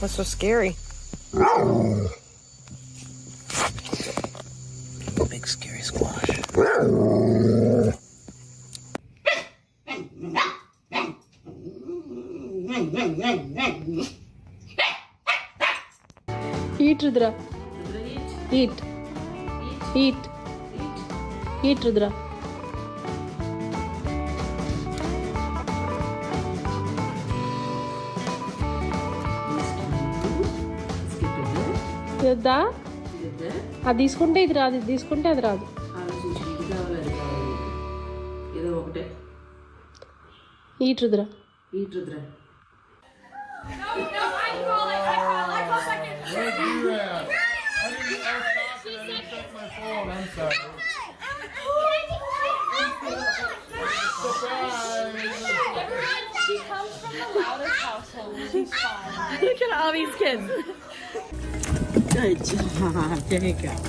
What's so scary? Big scary squash. Eat, Rudra. Eat. Eat. Eat, Rudra. ఇద్దా అది తీసుకుంటే ఇది రాదు, ఇది తీసుకుంటే అది రాదు. ఏదో ఒకటే. Eat Rudra. Eat Rudra. She comes from the loudest household. She's fine. Look at all these kids. Good job, Jacob.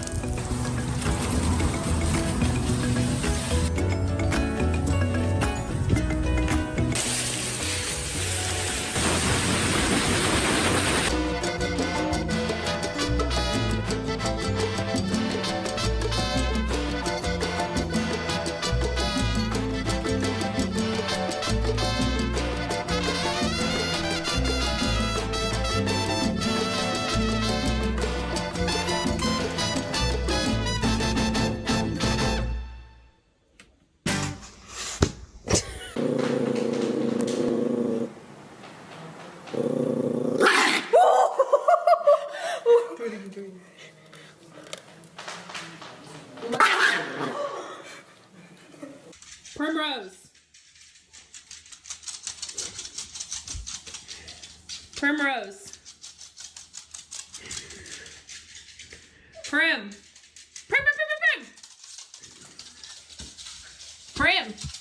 Primrose. Primrose. Prim. Prim. Prim. Prim. Prim. Prim.